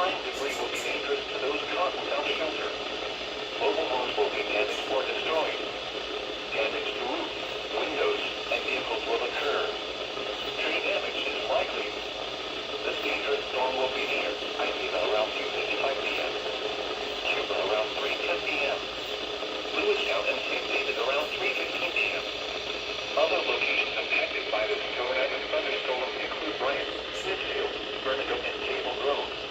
flying debris will be dangerous to those caught without shelter. Mobile homes will be damaged or destroyed. Damage to roofs, windows, and vehicles will occur. Tree damage is likely. This dangerous storm will be near Piatt around 2:55 p.m. Cuba around 3:10 p.m. Lewistown and St. David around 3:15 p.m. Other locations impacted by this tornado thunderstorm include Bryan, Smithfield, Vertigo, and Cable Grove.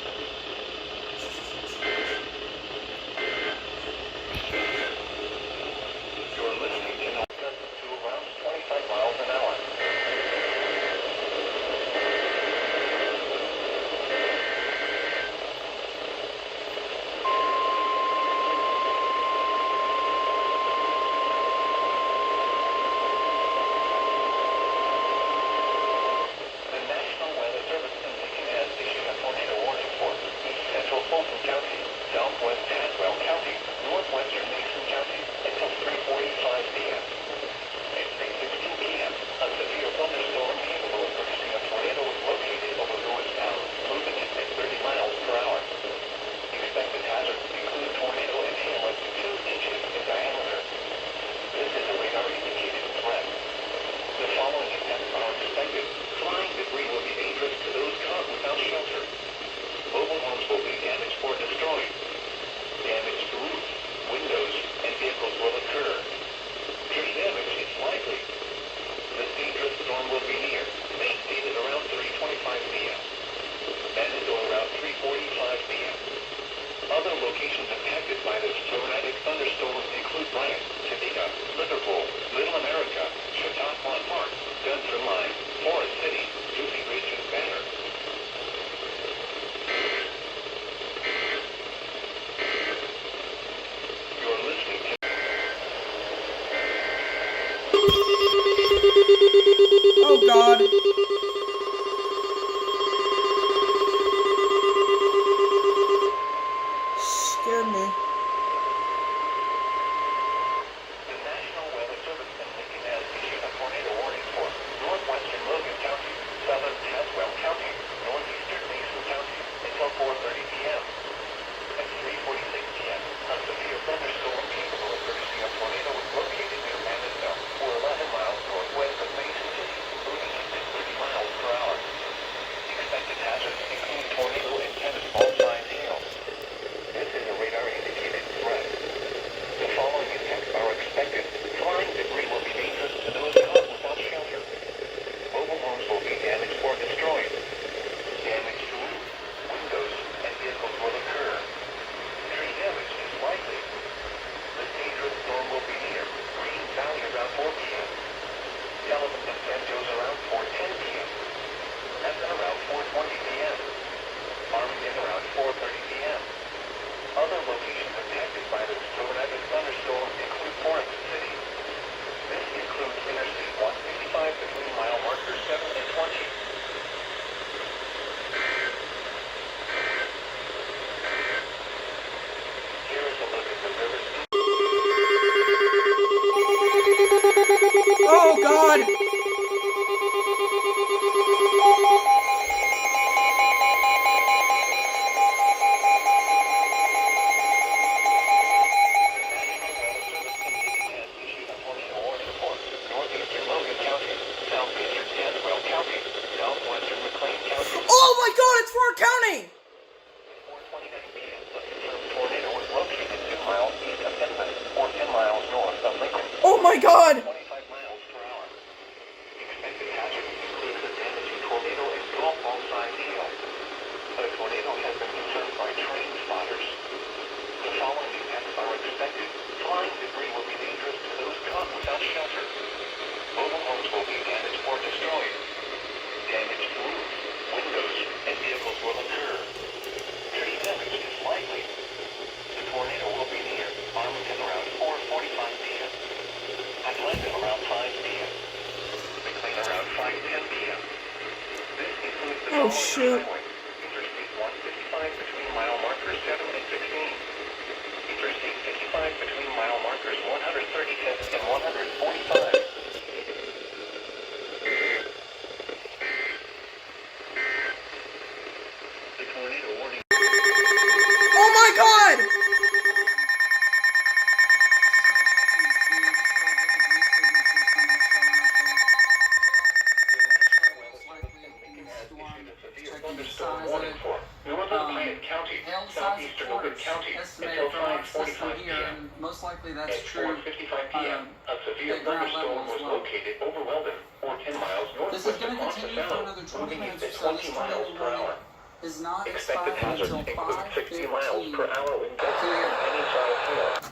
northeastern of Witt County until 5:45 p.m. Most likely that's At true. 4:55 p.m., a severe thunderstorm was located over Weldon, or 10 miles This is northwest going of to continue for another 20 moving minutes east or at so. This 20 miles per tornado hour. is not Expected expiring hazards until include 60 miles 5:15 per hour wind gusts and any size hail.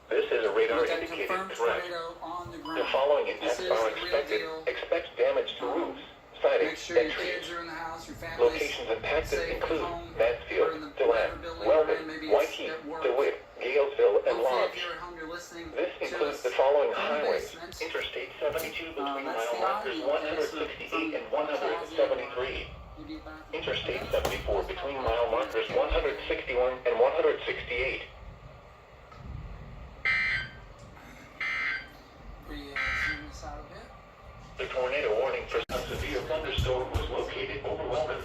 This is a radar with a indicated confirmed threat. tornado on the The ground. following This impacts is are the real expected. deal. Expect damage to roofs, siding, Make sure and your trees. kids are in the house, your family's Locations impacted safe at include home, or in Mansfield, the DeLand, building, Weldon, and maybe it's Waikiki, at work. DeWitt, Galesville, and Hopefully, Lodge. if you're at home, you're listening This to includes us the following in the highways: basement. Interstate 72 between That's mile the markers audio, okay, so 168 and from 173. maybe about Interstate 74 between mile markers 161 and 168. Zoom this out a bit. The tornado warning for a severe thunderstorm was located over Weldon.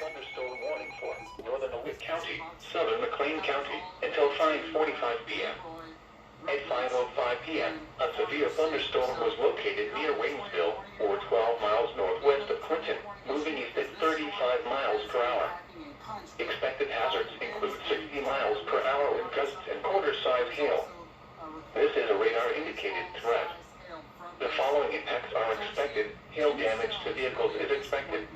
Thunderstorm warning for northern Witt County, southern McLean County until 5:45 p.m. At 5:05 p.m., a severe thunderstorm was located near Waynesville, or 12 miles northwest of Clinton, moving east at 35 miles per hour. Expected hazards include 60 miles per hour wind gusts and quarter-size hail. This is a radar-indicated threat. The following impacts are expected. Hail damage to vehicles is expected.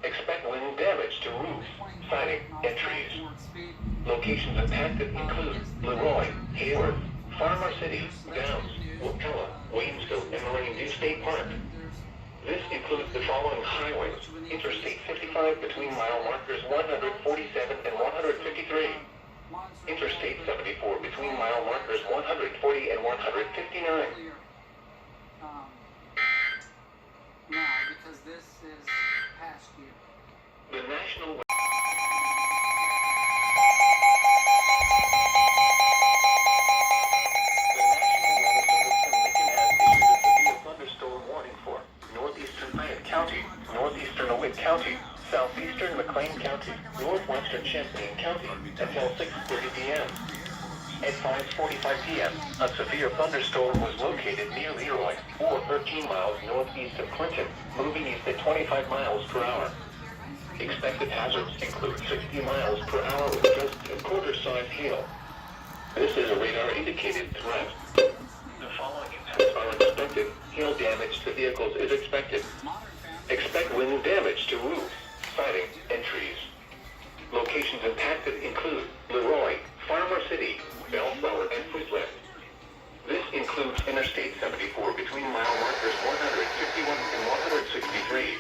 Expect wind damage to roofs, siding, and trees. Locations impacted include Leroy, Hayward, Farmer City, Downs, Wapella, Waynesville, and Marine View State Park. This includes the following highways: Interstate 55 between mile markers 147 and 153. Interstate 74 between mile markers 140 and 159. Now, because this is past you. The National Piatt County, northeastern Witt County, southeastern McLean County, northwestern Champaign County until 6:30 p.m. At 5:45 p.m., a severe thunderstorm was located near Leroy, or 13 miles northeast of Clinton, moving east at 25 miles per hour. Expected hazards include 60 miles per hour with gusts and quarter-size hail. This is a radar-indicated threat. The following impacts are expected. Hail damage to vehicles is expected. Expect wind damage to roofs, siding, and trees. Locations impacted include Leroy, Farmer City, Bellflower, and Fulton. This includes Interstate 74 between mile markers 151 and 163.